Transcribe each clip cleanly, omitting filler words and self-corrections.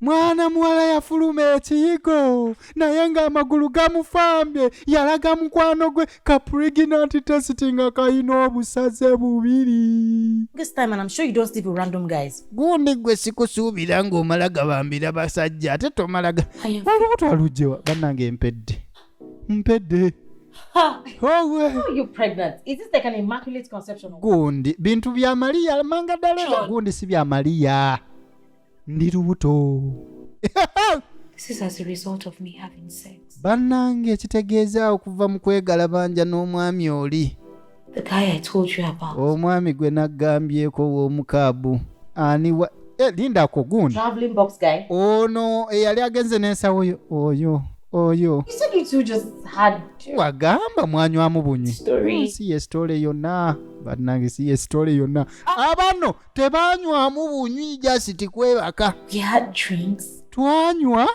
Mwana muwala yafuluma ekiyigo naye ng'amagulu gamufambye yalaga mukwano gwe ka pregnant testing akayina obusaze bubiri. This time, and I'm sure you don't sleep with random guys. Gundi gwe sikusuubira ng'omala gabambira basajja ate tomalaga. Olubuto alugyewa bannange mpedde. Oh, you're pregnant. Is this like an immaculate conception? Gundi bintu bya Maria manga dale gundi si bya Maria. Ndi lubuto. This is as a result of me having sex. Bannange kitegeeza okuva mu kwegala banja n'omwami oli. The guy I told you about. Omwami gwe nagambyeko w'omukaabu. Ani wa linda ko gundi. Traveling box guy. Oh no, yali agenze n'ensawo oyo. You said you two just had wagamba mwanywamu bunywi. Story. Si story yonna. Bannange si story yonna. Abano tebanywamu bunywi just kwebaka. We had drinks. Twanywa.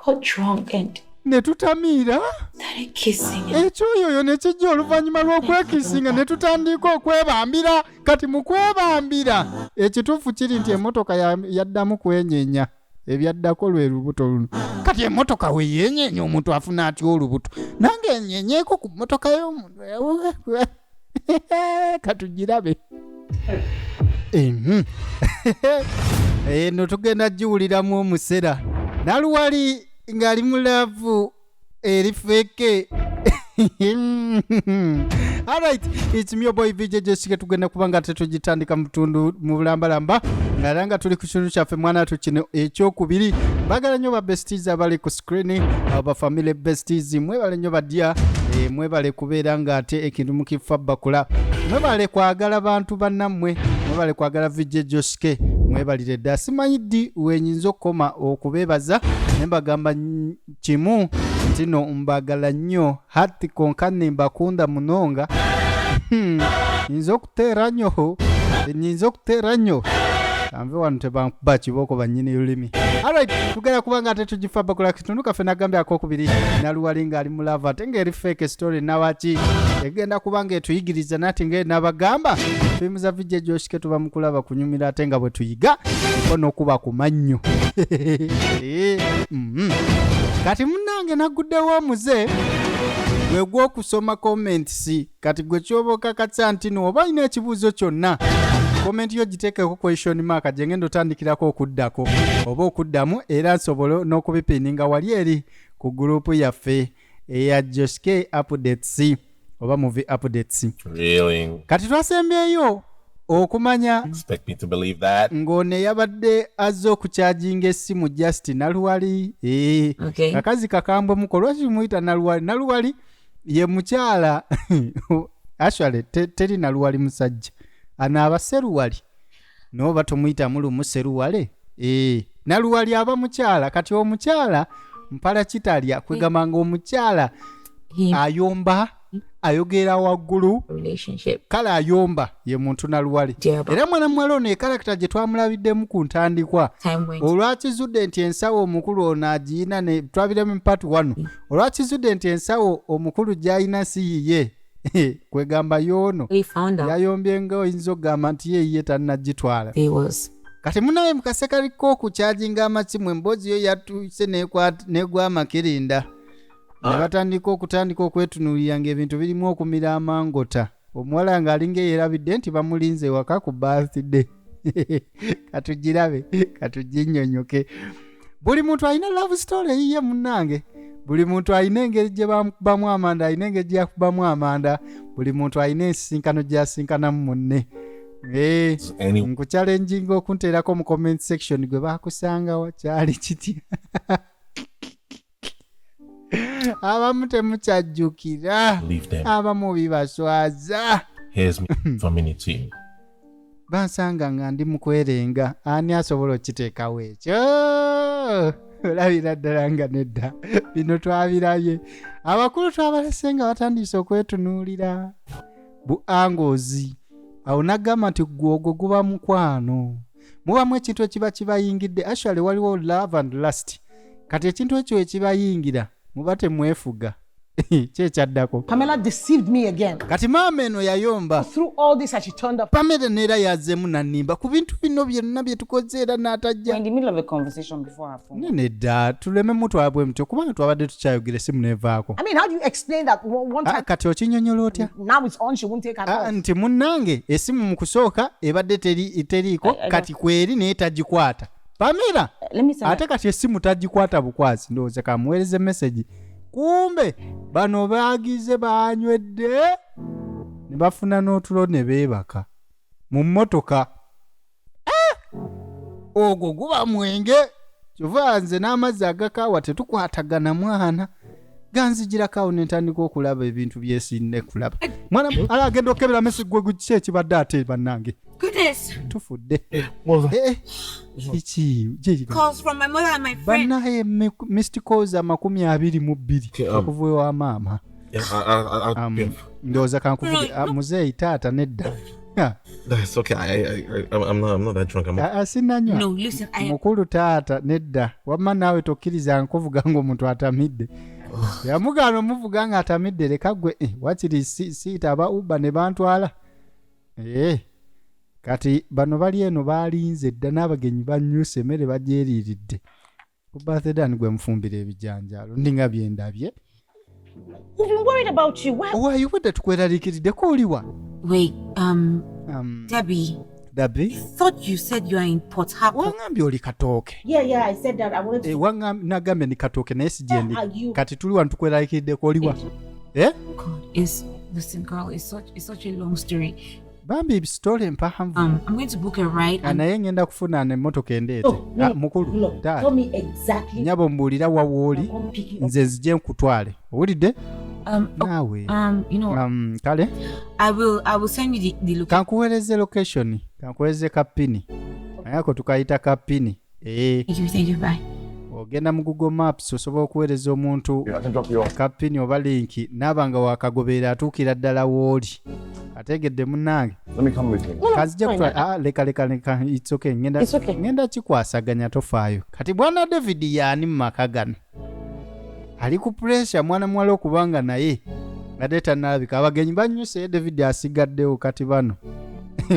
Got drunk and ne tutamiira. Started kissing. Ekyoyo ne kijja oluvannyuma lw'okwekisinga ne tutandika okwebambira. Kati mu kwebambira ekituufu kiri nti emmotoka yaddamu kwenyeenya. Ebyaddako lwe lubuto luno. Kati emmotoka we yenyeenya omuntu afuna atya olubuto. Nange enyenyeeko ku mmotoka y'omuntu. Katugirabe. Eno tugenda giwuliramu omusera. Naluwali ng'ali mu laavu eri feke. Alright, it's me your boy VJ Jessica tugenda kubanga tetugitandika mutundu mu bulambalamba ngalanga tuli ku kintu kyaffe mwana tukino ekyokubiri bagala nnyo ba besties abali ku screen aba family besties mwebale nnyo badya mwebale kubeera nga ate ekintu mukifa bakula mwebale kwagala bantu bannammwe mwebale kwagala VJ Joshke mwebalire dda simanyiddi wenyinza okukoma okubeebaza ne mbagamba kimu tino mbagala nnyo hati konkane mbakunda munonga nyinza okuteera nnyo amve wano tebakuba kiboko bannyini lulimi. Alright, tugenda kubanga ate tugifa bakula kitundu kaffe nagambye akokubiri Naluwali ng'ali mu lava ate ng'eri fake story nawaki egenda kubanga etuyigiriza nati ng'enabagamba firimu za VJ Joshke tuba mu kulaba kunyumira ate nga bwe tuyiga n'okuba ku mannyo. Kati munnange naguddewo omuze gwe gw'okusoma comments kati gwe kyoboka katsa nti oba alina ekibuuzo kyonna comment yo giteekeko question mark gye ngenda otandikirako okuddako oba okuddamu era nsobole n'okubipininga wali eri ku gurupu yaffe eya JoshK updates oba movie updates. Really? Kati twasembyeyo okumanya Expect me to believe that? ng'one yabadde azze okukyajinga essimu just Naluwali. Okay. Akazi kakambwe muko lwaki muyita Naluwali. Naluwali ye mukyala actually teri Naluwali musajja anaaba Seruwali n'oba tomuyita mulumu Seruwale. Naluwali aba mukyala kati omukyala mpala kitalya kwegamba ng'omukyala ayomba ayogera waggulu relationship. Kala ayomba ye muntu Naluwali. Era mwana muwala ono ekarakita gye twamulabiddemu ku ntandikwa olwakizudde nti ensawo omukulu ono agiina ne twabiremu mu part 1 olwakizudde nti ensawo omukulu gy'ayina si yiye kwegamba yoono yayombye nga oyinza okugamba nti ye tannagitwala. Kati munaye mukasekaliko okukyajinga amatsimu emboozi yo yatuuse negwa amakirinda ne batandika okwetunuulira ng'ebintu birimu okumira amangota omuwala ng'alinga yeerabidde nti bamulinze waka ku birthday. Katugirabe katuginnyonnyoke. Buli muntu alina love story yiye munnange. Buli muntu alina engeri gye bamukubamu amanda alina engeri gye yakubamu amanda buli muntu alina ensisinkano gy'asinkanamu munne. Nkuchallenging okunteerako mu comment section gwe baakusangawo kyali kitya. Abamu temukyajjukira abamu bibaswaza. Here's me for minute 2. Bansanga nga ndi mukwerenga ani asobola okiteekawo ekyo olabira ddala nga nedda bino twabirabye abakulu twabalese nga batandise okwetunuulira bu angles awo nagamba nti gwogwo guba mukwano mubamu ekintu ekiba kibayingidde actually waliwo love and lust kati ekintu ekyo ekibayingira muba temwefuga Kyechaddako. Pamela deceived me again. Kati maama eno yayomba. Through all this she turned up. Pamela neera yazzeemu nannimba ku bintu bino byonna bye tukoze era n'atajja. In the middle of a conversation before her phone. Nene dda tuleme mutwabwe mutyo kubanga twabadde tukyayogera simu nevaako. I mean, how do you explain that one time? Kati okinyonyola otya? Now it's on, she won't take her call. Nti munnange esimu mu kusooka ebadde teriiko kati kweri naye tagikwata. Pamela ate kati essimu tagikwata bukwasi ndowooza kamuweereze message. Kumbe bano baagize banywedde ne bafuna n'otulo ne beebaka mu mmotoka. Ogwo guba mwenge kyova nze n'amazzi agakaawa tetukwatagana mwana ganzigirakawo ne ntandika okulaba ebintu byesinne kulaba. Mwana ala agenda okebera mesi gwe guki ekibadde ate bannange. Goodness. Tufudde. Calls from my mother and my friend. Bannaye missed calls 22 okuva ewa maama. Ndowooza kankuvuge muzeeyi taata nedda. That's okay. I'm not that drunk. Sinanywa. No, listen, mukulu taata nedda. Wamma naawe tokkiriza nkuvuga ng'omuntu atamidde. Yamugaana omuvuga nga atamidde leka gwe wakiri siita aba Uber ne bantwala. Kati bano bali eno baalinze dda n'abagenyi bannyuse emmere bagyeriiridde. Ku birthday gwe mfumbira ebijanjaalo ndinga byendabye. We've been worried about you. Why you wadde tukweraliikiriddeko oliwa? Wait, Debbie. Debbie? I thought you said you are in Port Harcourt. Wangambye oli Katooke. Yeah, I said that. I wanted to... Nagambye ni Katooke naye sijendi. Kati tuli wano tukweraliikiriddeko oliwa? God, listen girl, it's such a long story. Bambi story empahanvu. I'm going to book a ride. Naye ngenda kufuna emmotoka endeete. Mukulu. Tell me exactly. Nyabo mbuulira wawooli nze nzije nkutwale. Owulidde? Naawe. You know. Kale. I will send you the location. Kankuweereze location. Kankuweereze kapini. Ayako tukayita kapini. Thank you, bye. Ogenda mu Google Maps osobola okuweereza omuntu kapini oba linki n'abanga wakagoberera atuukira ddala wooli. Ategedde munnange. Let me come with you. Kazija kutwala leka it's okay. Ngenda kikwasaganya tofaayo. Kati bwana David yaani mu maka gano. Ali ku pressure mwana mwala okubanga naye badde tannalabika. Abagenyi bannyuse David asigaddewo kati bano.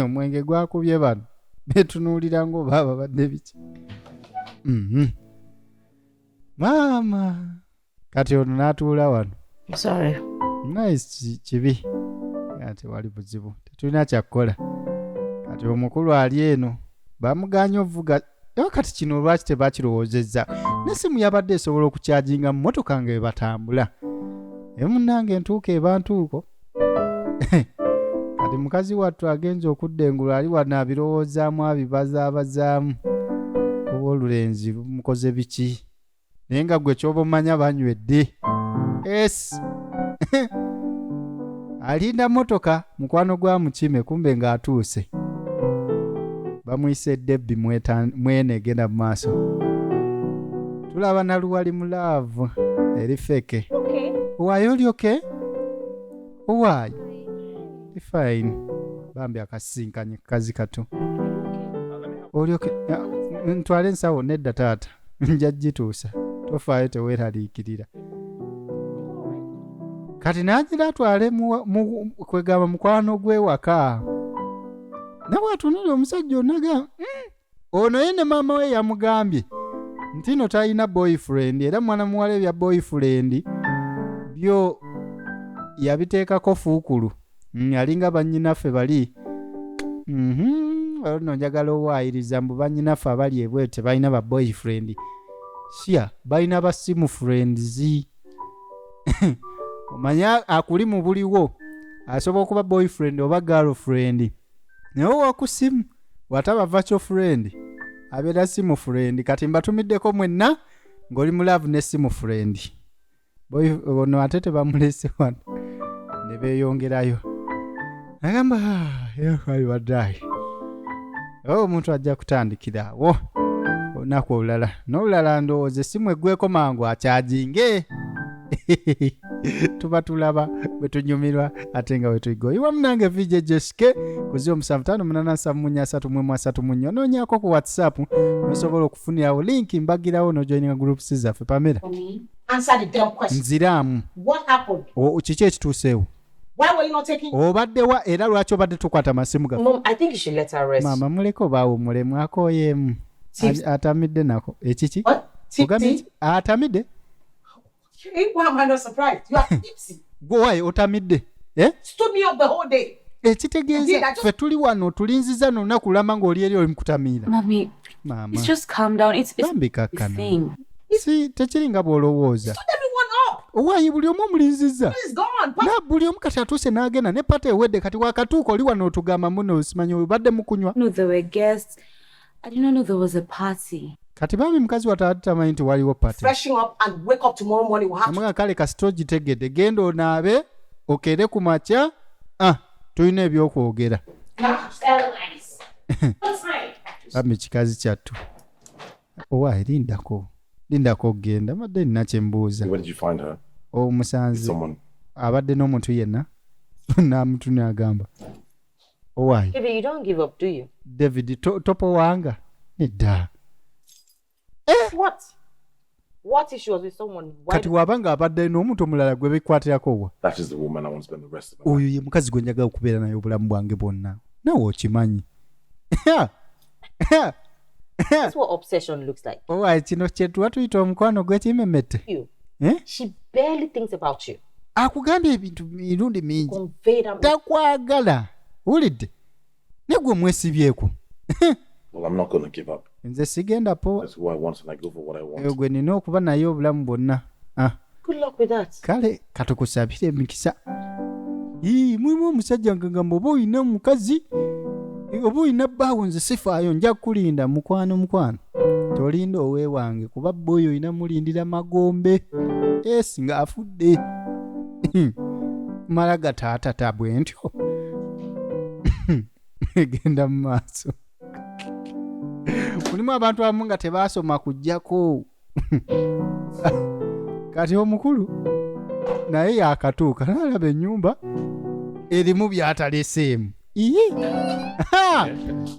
Omwenge gwakubye bano. Betunuulira ng'oba babadde biki. Mama. Kati ono n'atuula wano. Sorry. Nice kibi. Ate wali buzibu. Tetulina kyakukola. Kati omukulu ali eno. Bamuganya ovuga. Kati kino lwaki tebakirowoozezza. N'essimu yabadde esobola okukyajinga mu mmotoka nga batambula. Munnange entuuko ebantuuko. Kati mukazi wattu agenza okuddengula ali wano abirowoozaamu abibazaabazaamu. Oba olulenzi lumukoze biki. Naye nga gwe ky'oba omanya banywedde. Alinda motoka mukwano gwa mukime kumbe ng'atuuse. Bamuyise Debbie mwene egenda mu maaso. Tulaba naluwali mu love eri feke. Okay. Why are you okay? Why? Fine. Bambi akasinkanye kazi kato. Oli okay? Ntwale nsawo nedda taata. Nja gituusa. Tofaayo teweeraliikirira. Kati n'agira atwale kwegamba mukwano gwe waka. Nabwatunule omusajja onaga. Ono ye ne maama we yamugambye nti no talina boyfriend era mwana muwala ebya boyfriend byo yabiteekako fuukulu. Alinga bannyinaffe bali. Ono njagala owaayiriza mbu bannyinaffe abali ebweru tebalina ba boyfriend. Sia balina ba simu friends. Omanya akuli mu buliwo asobola okuba boyfriend oba girlfriend. Naye wakusimu wataba virtual friend abeera simu friend. Kati mbatumiddeko mwenna ng'oli mu love ne simu friend. Ono ate tebamulese wano ne beeyongerayo. Nagamba yali baddayi. Omuntu ajja kutandikira awo olunaku olulala n'olulala ndowooza essimu eggweko mangu akyajinge. Tuba tulaba bwe tunyumirwa ate nga bwe tuyiga. Iwa munange VJ JoshK ku 0758833334 noonyaako ku WhatsApp nosobola okufunirawo linki mbagirawo n'ojoininga groups zaffe. Pamela. answer the damn question. Nziramu. What happened? Kiki ekituuseewo? Why were you not taking? Obaddewa era lwaki obadde tukwata amasimu gaffe? Mom, I think you should let her rest. Mama muleko baawummulemu akooyeemu. Atamidde nako. Ekiki? What? Tipsy? Atamidde? Why am I not surprised? You are tipsy. Gwe otamidde? Stood me up the whole day. Ekitegeeza ffe tuli wano tulinziza n'olunaku lulamba ng'oli eri oli mu kutamiira. Mami, Mama. it's just calm down. It's Bambikakkana. thing. Si tekiri nga bw'olowooza. Stood everyone up. Owaayi buli omu omulinziza. He's gone. Na buli omu kati atuuse n'agenda ne pata ewedde kati wakatuuka oli wano otugamba muno osimanyi obadde mu kunywa. No, there were guests. I did not know there was a party. Kati bambi mukazi watatu tamanyi nti waliwo party. Freshen up and wake up tomorrow morning. We'll have Amanga kale kasito gitegedde genda onaabe okere ku makya tulina ebyokwogera. Bambi kikazi kyattu. Owaayi lindako ogenda madde nina kye mbuuza. Where did you find her? Omusanze Someone. abadde n'omuntu yenna n'amuntu n'agamba. Owaayi. Baby, you don't give up, do you? David topo wanga nedda. What if she was with someone? Why Kati wabanga abadde n'omuntu omulala gwe bikwatirako wa? That is the woman I want to spend the rest of my life. Oyo ye mukazi gwe njagala okubeera naye obulamu bwange bwonna. Nawe okimanyi. That's what obsession looks like. Owaayi kino kye tuba tuyita omukwano gw'ekimemete. You. She barely thinks about you. Akugambye ebintu mirundi mingi. Convey that. Takwagala. Wulidde? Ne gwe mwesibyeko. Well, I'm not going to give up. Nze sigenda po. That's who I want and I go for what I want. Eyo gwe nina okuba naye obulamu bwonna. Good luck with that. Kale katukusabire emikisa. Mulimu omusajja ngamba oba oyina mukazi oba oyina bbaawo nze sifaayo nja kulinda mukwano. Tolinda oweewange kuba boyo oyina mulindira magombe. Singa afudde. Mala gataatata bwe ntyo. Genda mu maaso. Mulimu abantu abamu nga tebaasoma kujjako. Kati omukulu naye yakatuuka n'alaba ennyumba erimu by'ataleseemu.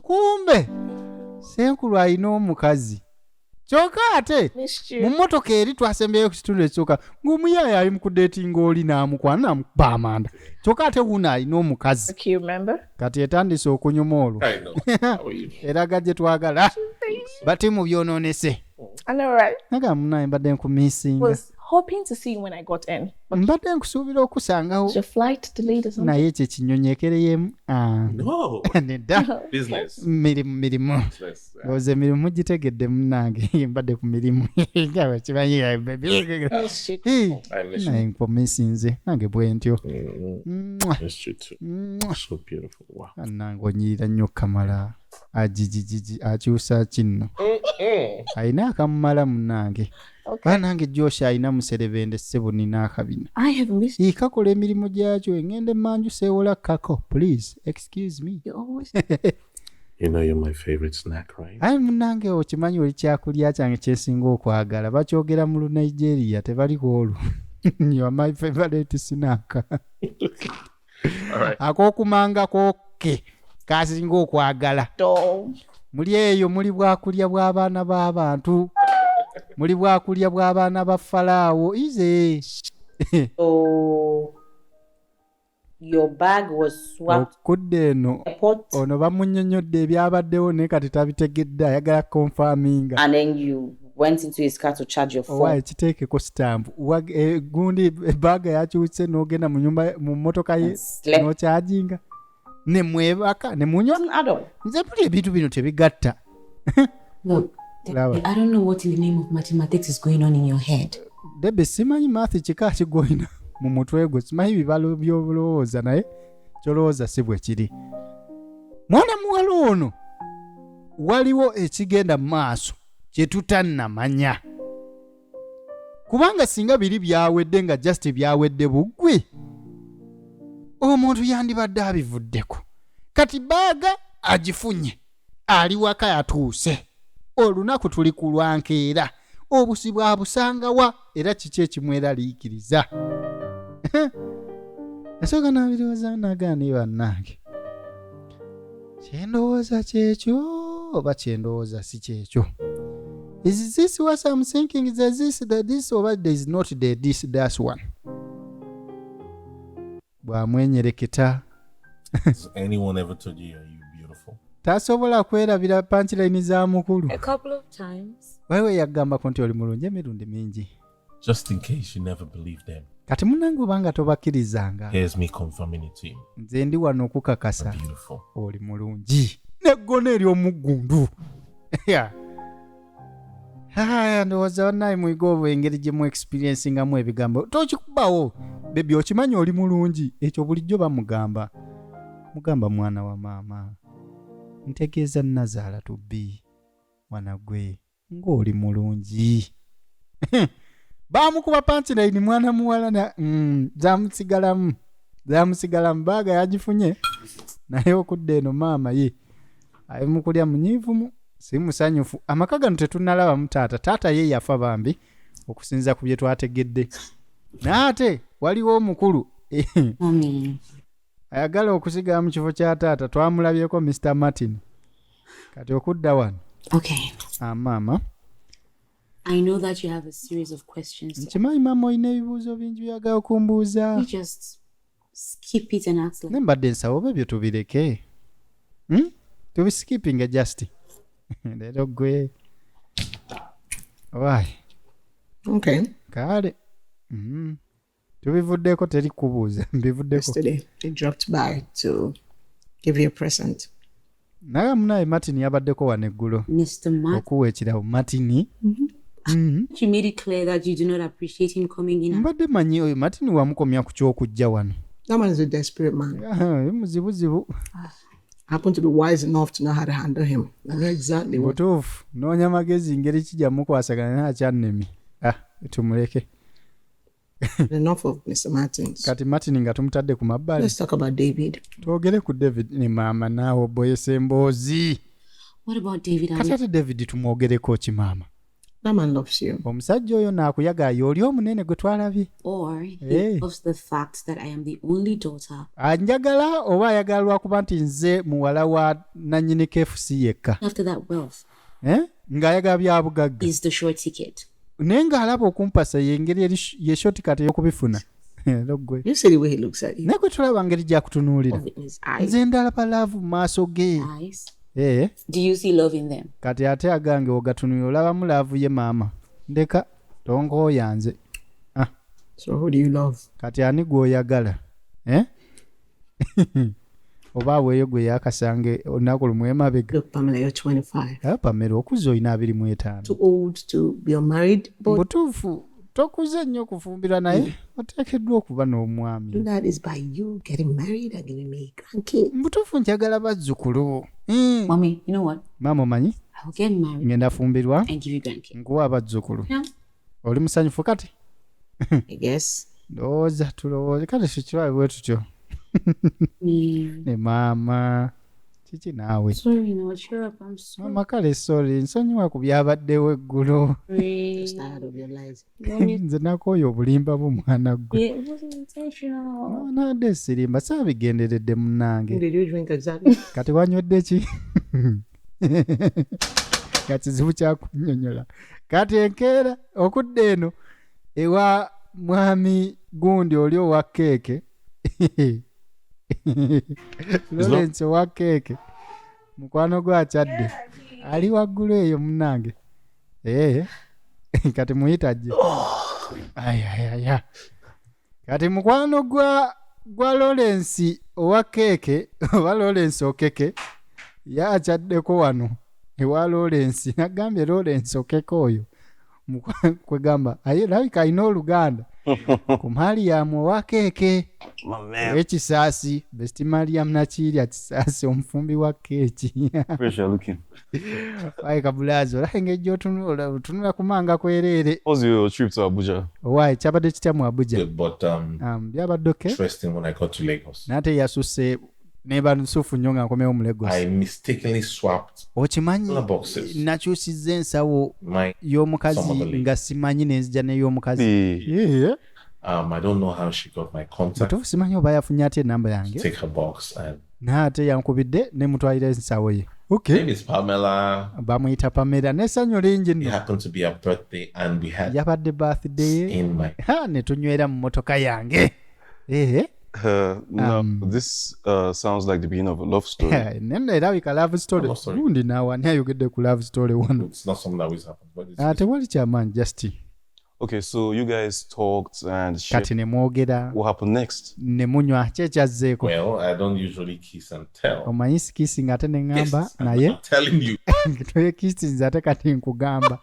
Kumbe senkulu alina omukazi. Kyokka ate mu mmotoka eri twasembeyo ku kitundu ekisooka ng'omuyaaya ali mu kudeetinga oli n'amukwana n'amukuba amanda. Kyokka ate wuuno alina omukazi. Kati etandise okunyuma olwo. Eraga gye twagala. Bati mu byonoonese. I know, right? Naga munaye mbadde nkumisinga. Was hoping to see you when I got in. Mbadde nkusuubira okusangawo. Was your flight delayed or something? Naye ekyo kinyonyekereyemu. No. Nedda. Business. Mirimu. Oze emirimu gitegedde munnange mbadde ku mirimu. Nga kimanyi naye nkumisinze nange bwe ntyo. That's you too. So beautiful. Wow. Nange onyirira nnyo Kamala. Akyusa kinno. Ayina akamumala munnange. Nange Josh ayina muserebende ssebo nina akabina. I have missed Kakola emirimu gyakyo engende manju seewola kako. Please, excuse me. you always. You know you're my favorite snack, right? Ayi munnange okimanyi oli kyakulya kyange kyesinga okwagala. Bakyogera mu Nigeria tebaliko olwo. You are my favorite snack. Alright. Ak'okumanga koke kasinga okwagala. Muli eyo muli bwakulya bw'abaana b'abantu. Muli bwakulya bw'abaana ba Falaawo. Ize. Your bag was swapped. Okudde eno. Ono bamunnyonnyodde ebyabaddewo naye kati tabitegedde ayagala confirminga. And then you went into his car to charge your phone. Owa ekiteekeko stamp. Gundi ebbaga yakyuse n'ogenda mu nyumba mu mmotoka ye n'okyajinga. Ne mwebaka ne munywa. Nze buli ebintu bino tebigatta. Look, I don't know what in the name of mathematics is going on in your head. Debe simanyi math kika kigoyina mu mutwe gwe. Simanyi bibalo by'obulowooza naye kyolowooza si bwe kiri. Mwana muwala ono waliwo ekigenda mu maaso kye tutannamanya. Kubanga singa biri byawedde nga just byawedde buggwe. Omuntu yandibadde abivuddeko. Kati baaga agifunye. Ali waka yatuuse. Olunaku tuli ku lwankeera. Obusi bwabusangawa era kiki ekimweraliikiriza. Nasooka n'abirowooza nagaana bannange. Kyendowooza kyekyo oba kyendowooza si kyekyo. Is this what I'm thinking? Is this or there is not the this that's one? Bwamwenyereketa. Has anyone ever told you you're beautiful? Tasobola kwerabira punchline za mukulu. A couple of times. Wewe yagamba konti oli mulungi emirundi mingi. Just in case you never believe them. Kati munange obanga tobakkirizanga. Here's me confirming it to you. Nze ndi wano okukakasa. Beautiful. Oli mulungi. Neggona ery'omuggundu. Ndowooza naye muyiga engeri gye mu experiencingamu ebigambo. Tokikubawo. Bebi okimanyi oli mulungi. Ekyo bulijjo bamugamba. Mugamba mwana wa maama. Ntegeeza Nazaala tubbi. Mwana gwe. Ng'oli mulungi. Bamukuba punchline mwana muwala na zamusigalamu baaga yagifunye. Naye okudde eno maama ye. Ayimukulya munyiivumu. Si musanyufu. Amaka gano tetunnalabamu taata. Taata ye yafa bambi okusinza ku bye twategedde. Naate waliwo omukulu. Ayagala okusigala mu kifo kya taata twamulabyeko Mr. Martin. Kati okudda wano. Okay. Mama. I know that you have a series of questions. Nkimanyi mama oyina ebibuuzo bingi byagala okumbuuza. You just skip it and ask like. Nembadde nsaba oba ebyo tubireke. Tubiskipping just. Leero gwe. Why? Okay. Kale. Tubivuddeko teri kubuuza. Mbivuddeko. Yesterday, he dropped by to give you a present. Naye munaye Martin yabaddeko wano eggulo. Mr. Martin. Okuwa ekirawo Martin. You made it clear that you do not appreciate him coming in. Mbadde manyi oyo Martin wamukomya ku ky'okujja wano. That man is a desperate man. Muzibuzibu. I happen to be wise enough to know how to handle him. I know exactly what. Butuufu. Noonya magezi ngeri kijja mukwasagana n'akyannemi. Tumuleke. Enough of Mr. Martins. Kati Martin nga tumutadde ku mabbali. Let's talk about David. Twogere ku David ne maama naawe boyese mboozi. What about David? Kati ate David tumwogereko ki maama? That man loves you. Omusajja oyo naakuyagala y'oli omunene gwe twalabye. Or he loves the fact that I am the only daughter. Anjagala oba ayagala lwakuba nti nze muwala wa nannyini KFC yekka. After that wealth. Ng'ayagala bya bugagga. Is the short ticket. Naye ng'alaba okumpasa y'engeri ye shortcut ey'okubifuna. You see the way he looks at you. Naye gwe tulaba ngeri gy'akutunuulira. Nze ndalaba laavu mu maaso ge. Do you see love in them? Kati ate agange ogatunuulira olabamu laavu ye maama. Ndeka tongooya nze. So who do you love? Kati ani gw'oyagala? Oba weeyo gwe yakasange olunaku lumu emabega. Look, Pamela, you're 25. Pamela okuze olina 25. Too old to be unmarried, but butuufu tokuze nnyo okufumbirwa naye oteekeddwa okuba n'omwami. That is by you getting married and giving me grandkids. Butuufu njagala bazzukulu. Mommy, you know what? Maama omanyi? I'll get married. Ngenda fumbirwa. And give you grandkids. Nkuwa abazzukulu. Yeah. Oli musanyufu kati? I guess. Ndowooza tulowooze kati sikirwawe bwe tutyo. Ne maama kiki naawe? Sorry, no, cheer up. I'm sorry. Mama kale sorry nsonyiwa ku byabaddewo eggulo. Just tired of your lies. Nze nakooya obulimba bw'omwana gwe. It wasn't intentional. Nadde sirimba saabigenderedde munnange. Did you drink exactly? Kati wanywedde ki? Kakizibu kyakunnyonnyola. Kati enkeera okudda eno ewa mwami gundi oli owa keeke. Lawrence owa keeke. Mukwano gwa akyadde. Ali waggulu eyo munnange. Kati muyita gye. Ayayaya. Kati mukwano gwa Lawrence owa keeke oba Lawrence okeke yakyaddeko wano ewa Lawrence nagambye Lawrence okeke oyo kwegamba alabika alina Oluganda ku Mariam owa keeke ekisaasi best Mariam Nakirya Kisaasi omufumbi wa keeki. Wayi kabulazi olaba engeri gy'otunula kumanga kwereere. How's your trip to Abuja? Wayi kyabadde kitya mu Abuja? Good, but byabadde okay? interesting when I got to Lagos. Nate yasusse neba nsufu nnyo nga nkomewo mu Lagos. I mistakenly swapped Okimanyi boxes. nakyusizza ensawo My y'omukazi some of the nga simanyi nenzija n'ey'omukazi. I don't know how she got my contact. Butuufu simanyi oba yafunye atya enamba yange. Take her box and N'ate yankubidde ne mutwalira ensawo ye. Okay. Name is Pamela. Bamuyita Pamela n'essanyu lingi It nno. happened to be her birthday, and we had Yabadde birthday ye. in my. Ne tunywera mu motoka yange. No, this sounds like the beginning of a love story. Neno erabika love story. Love story. Gundi naawe ani ayogedde ku love story wano. It's not something that always happens, but it's. Tewali kyamaanyi just. Okay, so you guys talked and shared. Kati ne mwogera What happened next? ne munywa kyekyazzeeko. Well, I don't usually kiss and tell. Omanyi kissing ate ne ŋŋamba Yes, naye I'm telling you. toye kissing ate kati nkugamba.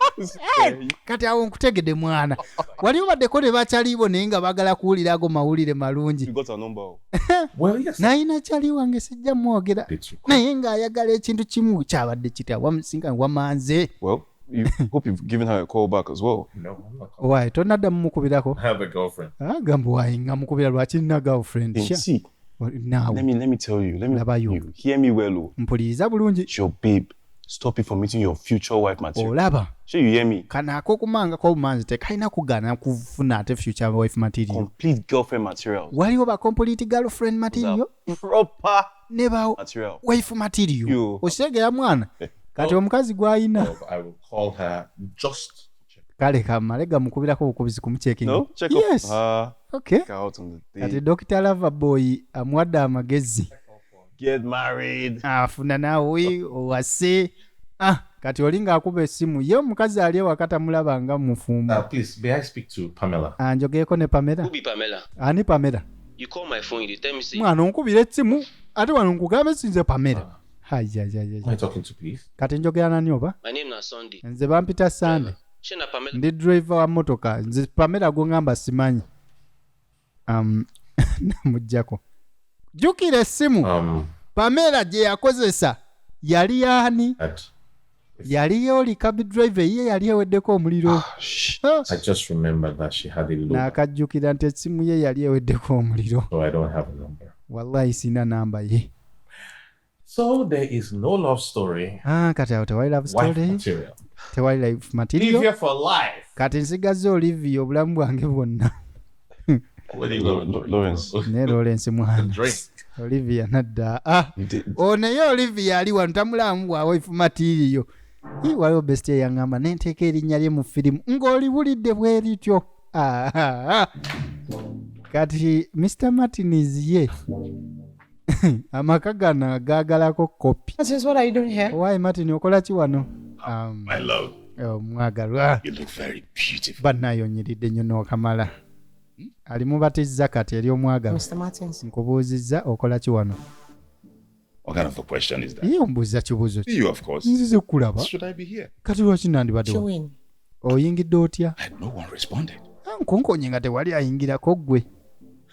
Kati awo nkutegedde mwana. Wali obaddeko ne bakyaliibo naye nga baagala kuwulira ago mawulire malungi. You got a number. Well, yes. Nayina kyali wange sijja mwogera. Naye ng'ayagala ekintu kimu kyabadde kitya wamusinga wamanze. Well, you hope you've given her a call back as well. No, I'm not. Waayi tonadda mumukubirako. I have a girlfriend. Agamba waayi nga mukubira lwaki nina girlfriend. And see, Naawe let me tell you. Let me Laba you. you hear me well. Oh. mpuliriza bulungi. Your babe, stop it from meeting your future wife material. Olaba Sure, you hear me? kana akokumangako obumanzi tekalina kugaana kufuna ate future wife material. Complete girlfriend material. Waliwo ba complete girlfriend material Proper ne ba material. wife material. Yo. Okitegera mwana kati omukazi gw'ayina. So I will call her just. Kale kamale gamukubirako obukubizi kumucekinga. No, check Yes. up. Okay. Check out on the Kati day. Dr. Loverboy amwadde amagezi. Get married. Afuna naawe owase. Kati oli ng'akuba essimu ye omukazi ali ewaka tamulaba nga mufumbo. Please, may I speak to Pamela? Anjogeeko ne Pamela. Who be Pamela? Ani Pamela? You call my phone, you tell me say Mwana onkubira essimu ate wano nkugambe sinze Pamela. Who am I talking to, please? Kati njogera nani oba? my name na Sunday. Nze bampita Sande. Shena Pamela. Ndi driver wa motoka. Nze Pamela gw'ongamba simanyi. Namuggyako. Jjukira essimu. Pamela gye yakozesa yali yaani? Yali yoli cab driver ye yali eweddeko omuliro. I just remembered that she had a low. N'akajjukira nti essimu ye yali eweddeko omuliro. So I don't have a number. Wallahi sina namba ye. So there is no love story. Kati awo tewali love Wife story. material. Tewali life material. Live here for life. Kati nsigaze Olivia obulamu bwange bwonna. Lawrence. Ne Lawrence mwana. Drink. Olivia nadda. Naye Olivia ali wano tamulamu bwa wife material. Waliwo bestie yaŋŋamba nenteeka erinnya lye mu firimu ng'olibulidde bwe lityo. Kati Mr. Martinez ye amaka gano gaagalako kopi. What are you doing here? Why Martin okola ki wano? My love. Mwagalwa. You look very beautiful. Bannayonyiridde nnyo n'okamala. Ali mubatizza kati eri omwagalo. Mr. Martins. Nkubuuzizza okola ki wano? What kind of a question is that? Ye ombuuza kibuuzo ki? You, of course. Nzize kulaba. Should I be here? Kati lwaki nandibadde wa? Join. Oyingidde otya? No one responded. Nkonkonye nga tewali ayingirako ggwe.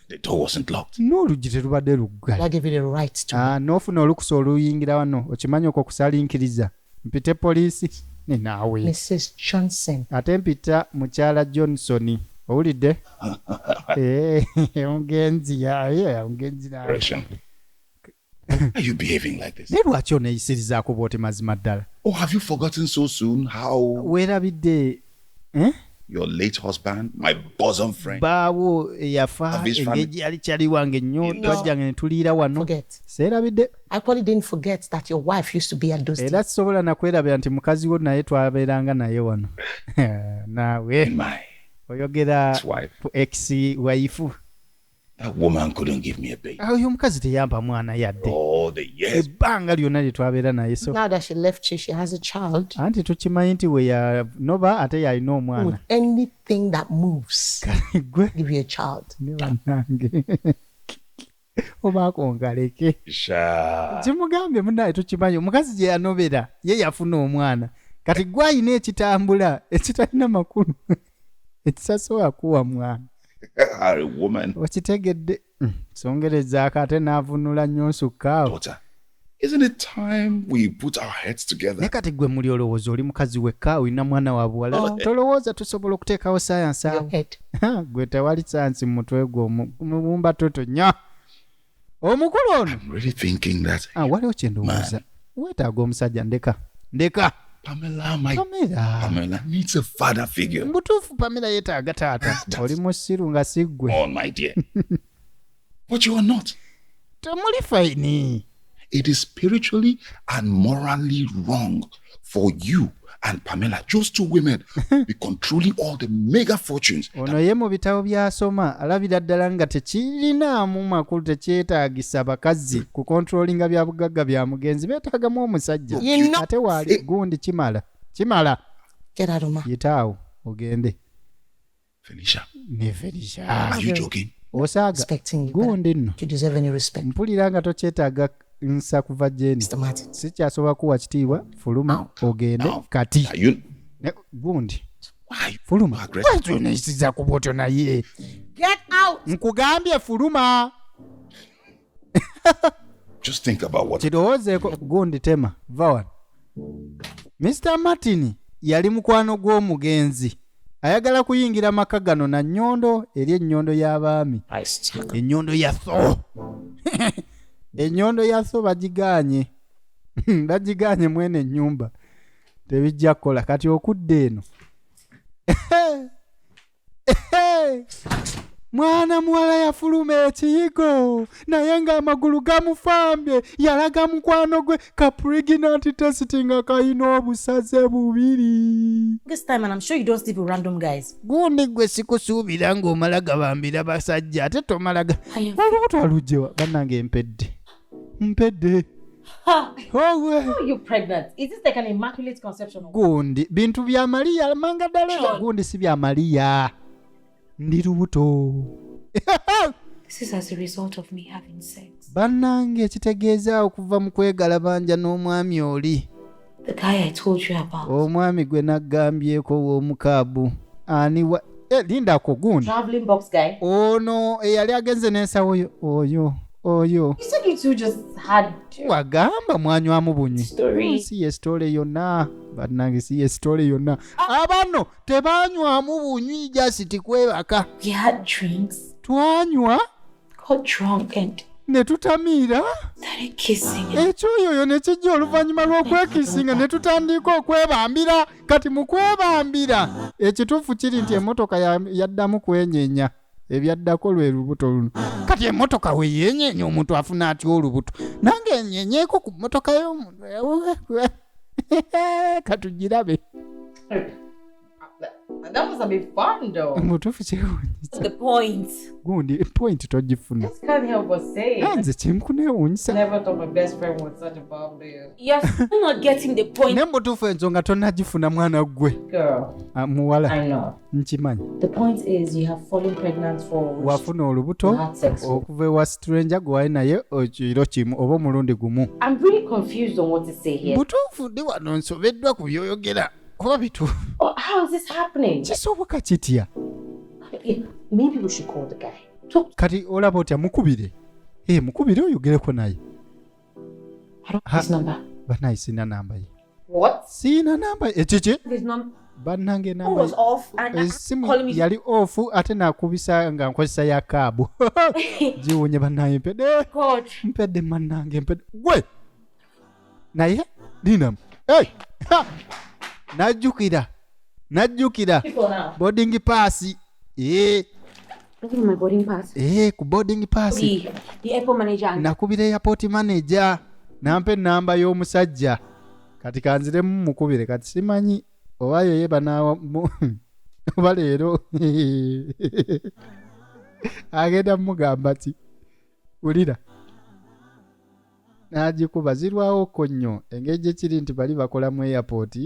The door wasn't locked. N'oluggi terubadde luggale. I give you the right to. N'ofuna olukusa oluyingira wano okimanyi okwo kusalinkiriza. Mpite poliisi ne naawe. Mrs. Johnson. Ate mpita mukyala Johnson. Owulidde? Omugenzi yaye omugenzi nawe. Are you behaving like this? Ne lwaki oneeyisirizaako bw'oti mazima ddala? Oh, have you forgotten so soon how Weerabidde your late husband, my bosom friend, baawo eyafa engeri yali kyali wange nnyo twajjanga ne tuliira wano. Seerabidde. I actually didn't forget that your wife used to be at those Era sisobola nakwerabira nti mukazi wo naye twabeeranga naye wano. Naawe oyogera ex waifu. That woman couldn't give me a baby. Oyo omukazi teyampa mwana yadde. Oh, the years. Ebbanga lyonna lye twabeera naye so. Now that she left you, she has a child. Anti tukimanyi nti we yanoba ate yalina omwana. Anything that moves, gwe give you a child. Ne bannange. Obaako ngaleke. Kimugambye munnaye tukimanyi omukazi gye yanobera ye yafuna omwana. Kati gwe ayina ekitambula ekitalina makulu. Ekisasobola kuwa mwana. A woman. Wakitegedde. Songerezaako ate n'avunula nnyo nsukaawo. Isn't it time we put our heads together? Ne kati gwe muli olowooza oli mukazi wekka olina mwana wa buwala. Tolowooza tusobola okuteekawo sayansi awo. Gwe tewali sayansi mu mutwe gwo mubumba toto nnyo. Omukulu ono. I'm really thinking that. Waliwo kye ndowooza. Weetaaga omusajja ndeka. Pamela needs a father figure. Mbutuufu Pamela yeetaaga taata. Oli musiru nga si ggwe. Oh, my dear. But you are not. Temuli fayini. It is spiritually and morally wrong for you and Pamela, just two women, be controlling all the mega fortunes. Ono ye mu bitabo by'asoma alabira ddala nga tekirinaamu makulu tekyetaagisa bakazi ku controllinga bya bugagga bya mugenzi beetaagamu omusajja ate waali gundi kimala Get out of my. yitaawo ogende. Felicia. Ne Felicia. Are you joking? Osaaga Respecting you. gundi nno. You deserve any respect. Mpulira nga tokyetaaga nsa kuva jeni. Mr. Martin. Sikyasobola kuwa kitiibwa fuluma ogende kati. Gundi. Fuluma. Wazunisiza ku bwoto naye. Get out! Nkugambye fuluma. Just think about what. Kirowoozeeko gundi tema. Vawan. Mr. Martin yali mukwano gw'omugenzi. Ayagala kuyingira maka gano na nnyondo eri ennyondo y'abaami. Ennyondo ya so. Ennyondo ya so bagiganye. Bagiganye mwene ennyumba. Tebijja kukola kati okudde eno. Mwana muwala yafuluma ekiyigo naye ng'amagulu gamufambye yalaga mukwano gwe ka pregnant testing akayina obusaze bubiri. This time, and I'm sure you don't sleep with random guys. Gundi gwe sikusuubira ng'omala gabambira basajja ate tomalaga. Olubuto alugyewa bannange mpedde. Oh, you're pregnant. Is this like an immaculate conception? Gundi bintu bya Maria manga dale. Gundi si bya Maria. Ndi lubuto. This is as a result of me having sex. Bannange kitegeeza okuva mu kwegala banja n'omwami oli. The guy I told you about. Omwami gwe naggambyeko w'omukaabu. Ani wa linda ko gundi. Traveling box guy. Ono eyali agenze n'ensawo oyo. You said you two just had wagamba mwanywamu bunywi. Story. Si ye story yonna. Bannange si ye story yonna. Abano tebanywamu bunywi just kwebaka. We had drinks. Twanywa. Got drunk and ne tutamiira. Started kissing. Ekyo yoyo ne kijja oluvannyuma lw'okwekisinga ne tutandika okwebambira. Kati mu kwebambira ekituufu kiri nti emmotoka yaddamu kwenyenya. Ebyaddako lwe lubuto luno. Kati emmotoka we yenyenye omuntu afuna atya olubuto. Nange enyenyeeko ku mmotoka y'omuntu. Katugirabe. That was a bit fun though. Mutuufu kyewuunyisa. The point. Gundi point togifuna. Just can't help but say. Nze kimukuneewuunyisa. Never thought my best friend was such a bum bitch. You're still not getting the point. Ne mutuufu ensonga tonnagifuna mwana gwe. Girl. Muwala. I know. Nkimanyi. The point is you have fallen pregnant for wafuna olubuto okuva ewa stranger gwe wali naye ekiro kimu oba omulundi gumu. I'm really confused on what to say here. Butuufu ndi wano nsobeddwa ku byoyogera. Oba bituufu. How is this happening? Kisoboka kitya? Maybe we should call the guy. Kati olaba otya mukubire. Mukubire oyogereko naye. I don't have his number. Banayi sina namba ye. What? Sina namba ekiki? His number. Bannange namba. Was off and calling me. Yali off ate nakubisa nga nkozesa ya kaabu. Jiwonye banayi mpede. God. Mpede mannange mpede. Gwe. Naye dinam. Hey. Najjukira. Boarding pass. Look at my boarding pass. Ku boarding pass. The airport manager. Nakubira airport manager. Nampe namba y'omusajja. Kati kanziremu mukubire kati simanyi oba ye banawa oba leero. Agenda mugamba ti. Ulira. Najikuba zirwawo konnyo engeri kiri nti bali bakola mu airport.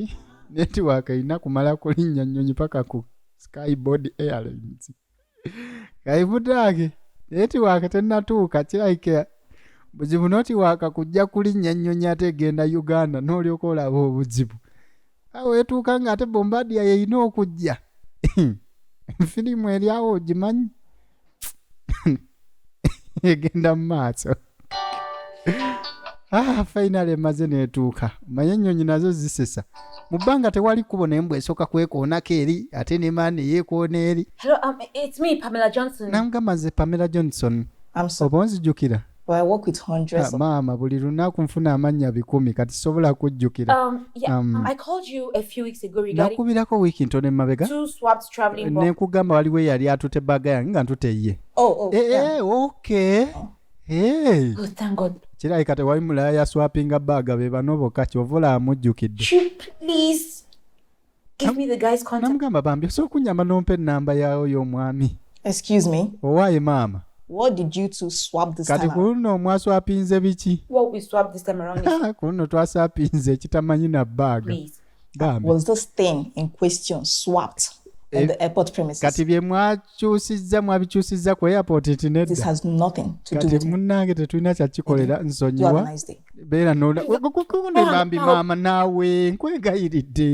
Network ina kumala kulinnya nnyonyi paka ku Skyboard Airlines. Kaibudage network tennatuuka kiraike buzibu network kujja kulinnya nnyonyi ate genda Uganda n'olyoka olaba obuzibu. Awo etuuka nga ate Bombardier yeyina okujja. Firimu eryawo ogimanyi. Egenda mu maaso. Finally emaze netuuka. Manye ennyonyi nazo zisesa. Mu bbanga tewali kubona embwa esooka kwekoonako eri ate ne maani yeekoona eri. Hello, it's me, Pamela Johnson. Namugamba nze Pamela Johnson. I'm sorry. Oba onzijjukira? But I work with hundreds. Maama buli lunaku nfuna amannya 100 kati sobola kujjukira. I called you a few weeks ago regarding nakubirako wiiki ntono emabega. 2 swapped traveling box. Nekugamba waliwo yali atute bbaga yange nga ntute ye. Yeah. Okay. Oh, thank God. kirayika tewali mulala yaswapinga baaga be bano bokka kyovula amujjukidde. Please give me the guy's contact. Namugamba bambi so kunyamba nompe namba yawo y'omwami. Excuse me. Owaaye maama. What did you two swap this time? Kati kuno mwaswapinze biki? What we swapped this time around is kuno twaswapinze kitamanyi na baaga. Was this thing in question swapped on the airport premises? Kati bye mwabikyusizza ku airport tinedda. This has nothing to do Kati with munnange tetulina kyakikolera nsonyiwa. Beera nola bambi maama naawe nkwegayiridde.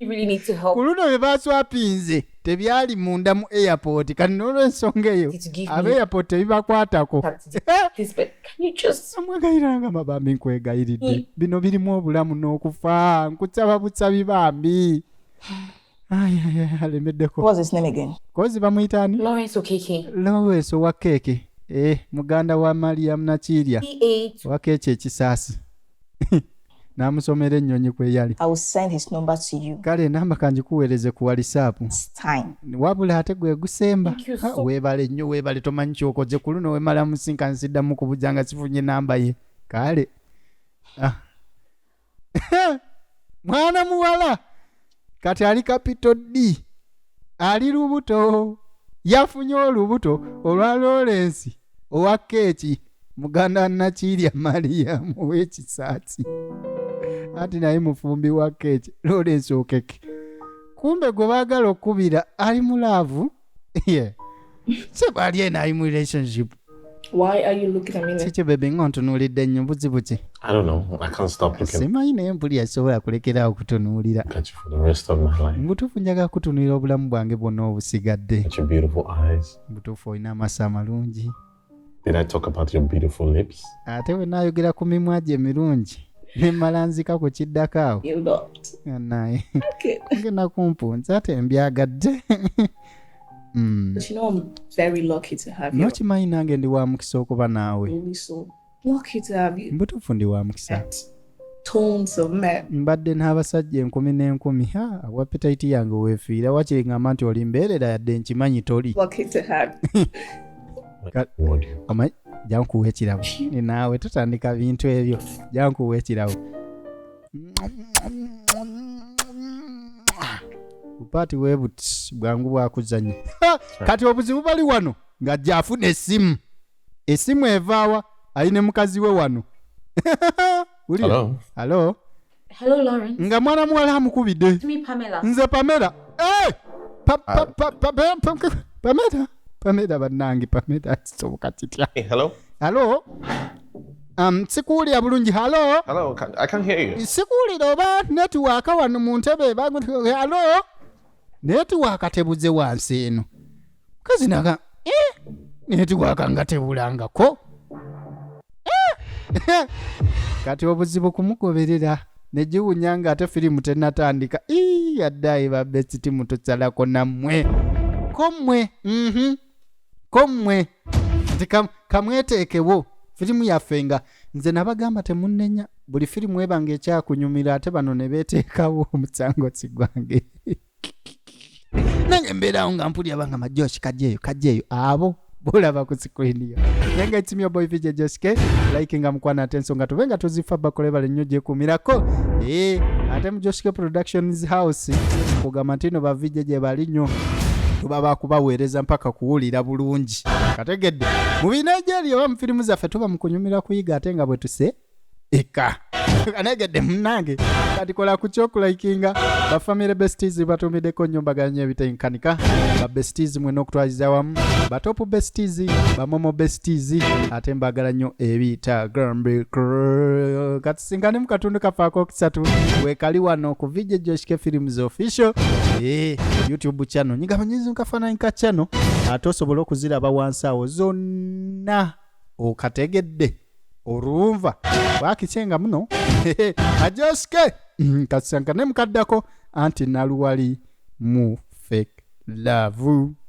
You really need to help. Kuluno bye baswapinze tebyali munda mu airport kati n'olw'ensonga eyo aba airport tebibakwatako. Can you just amwegayiranga mabambi nkwegayiridde bino birimu obulamu n'okufa nkusaba busabi bambi. Alemeddeko. What's his name again? Kozi bamuyitani? Lawrence Okeke. Lawrence wa keke. Muganda wa Mariam Nakirya. Wa keke ekisaasi. Namusomera ennyonyi kwe yali. I will send his number to you. Kale namba kanjikuweereze ku WhatsApp. Time. Wabula ate gwe gusemba. Weebale nnyo weebale tomanyi kyokoze ku luno wemala musinkansiddamu ku bujanga sifunye namba ye. Kale. Mwana muwala. Kati ali capital D. Ali lubuto. Yafunye olubuto olwa Lawrence owa keeki Muganda Nakirya Mariam w'ekisaasi. Ati naye mufumbi wa keeki Lawrence Okeke. Kumbe gwe baagala okubira ali mu laavu. Se bali ena ali mu relationship. Why are you looking at me like Chiche bebe ngontunuulidde nnyo buzibuki. I don't know. I can't stop looking. Simanyi naye mpuli asobola kulekera okutunuulira. Got you for the rest of my life. Mbutuufu njaga kutunuulira obulamu bwange bwonna obusigadde. Got your beautiful eyes. Mbutuufu olina amaaso amalungi. Did I talk about your beautiful lips? Ate we naayogera ku mimwa gye emirungi. Ne mmala nzika ku kiddako awo. you not? Naye. Okay. Ngenda kumpunza ate mbyagadde. But you know I'm very lucky to have you. Nokimanyi nange ndi wa mukisa okuba naawe. Really so lucky to have you. Mbutuufu ndi wa mukisa. Tons of men. Mbadde n'abasajja 10,000. Appetite yange weefiira wakiri ngamba nti oli mbeerera yadde nkimanyi toli. Lucky to have. Omanyi jankuwa ekirabo. Naawe tutandika bintu ebyo. Jankuwa ekirabo. Bupaati weebuti bwangu bwakuzannya. Kati obuzibu bali wano ng'ajja afuna essimu. Essimu evaawa ayine mukazi we wano. Hello. Hello. Hello, Lawrence. Nga mwana muwala amukubidde. It's me, Pamela. Nze Pamela. Pamela bannange Pamela kisoboka kitya. Hey, hello. Hello. Sikuwulira bulungi. Hello. Hello. I can't hear you. Sikuwulira oba network wano mu ntebe. Hello. Network tebuze wansi eno. Kazi naga. Network nga tebulangako. Kati obuzibu kumugoberera. Nejiwunya nga ate firimu tennatandika. Yaddayi babesiti mututsalako nammwe. Komwe. Komwe. Nti kamweteekewo. Firimu yaffe nga nze nabagamba temunnenya. Buli firimu ebanga ekyakunyumira ate bano ne beeteekawo omusango sigwange. Nange mbeerawo nga mpulira banga majoshi kajjeeyo abo bolaba ku screen yo. Nenga it's me boy VJ JoshK. Like nga mukwana ate ensonga tubenga tuzifa bakole bale nnyo gyekumirako. Ate mu JoshK Productions house kugamba ntino ba VJ gye bali nnyo. Tubaba kubaweereza mpaka kuwulira bulungi. Kategedde. Mu binajeri oba mu firimu zaffe tuba mu kunyumira kuyiga ate nga bwe tuse eka. Kanegedde munnange. Kati kola ku kyokulayikinga ba family besties batumiddeko nnyumbaganya ebitenkanika. Ba besties mwe n'okutwaliza wamu. Ba top besties, ba momo besties ate mbagala nnyo ebita grambe. Kati singane mu katundu kafaako kusatu. Weekali wano ku VJ JoshK Films Official. YouTube channel. Nyigamba nyizi nkafaananyi ka channel. Ate osobola okuziraba wansi awo zonna. Okategedde. Orumva wakisenga muno JoshK kasankane mukaddako anti naluwali mu fake love.